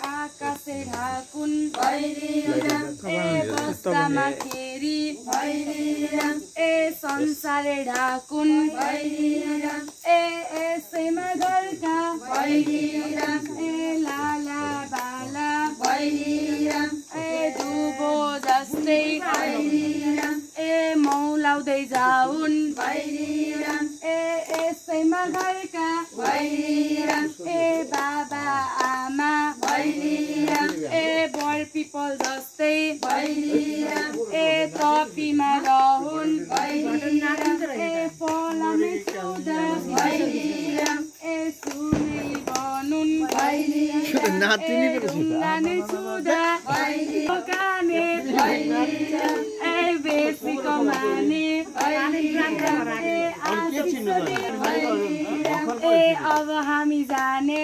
आकाशे ढाकुन भैलीराम बस्दामा खेरी भैलीराम संसारे ढाकुन भैलीराम यसैमा घरका भैलीराम लाला बाला भैलीराम दुबो जस्तै भैलीराम मौलाउँदै जाउन् भैलीराम यसैमा घरका भैलीराम बाबा आमा भैलीराम बर पिपल जस्तै भैलीराम तपीमा रहुन् भैलीराम फलामे चौदा भैलीराम सुनै बनुन् भैलीराम नानी छुदा भैलीराम बेसी कमाने अब हामी जाने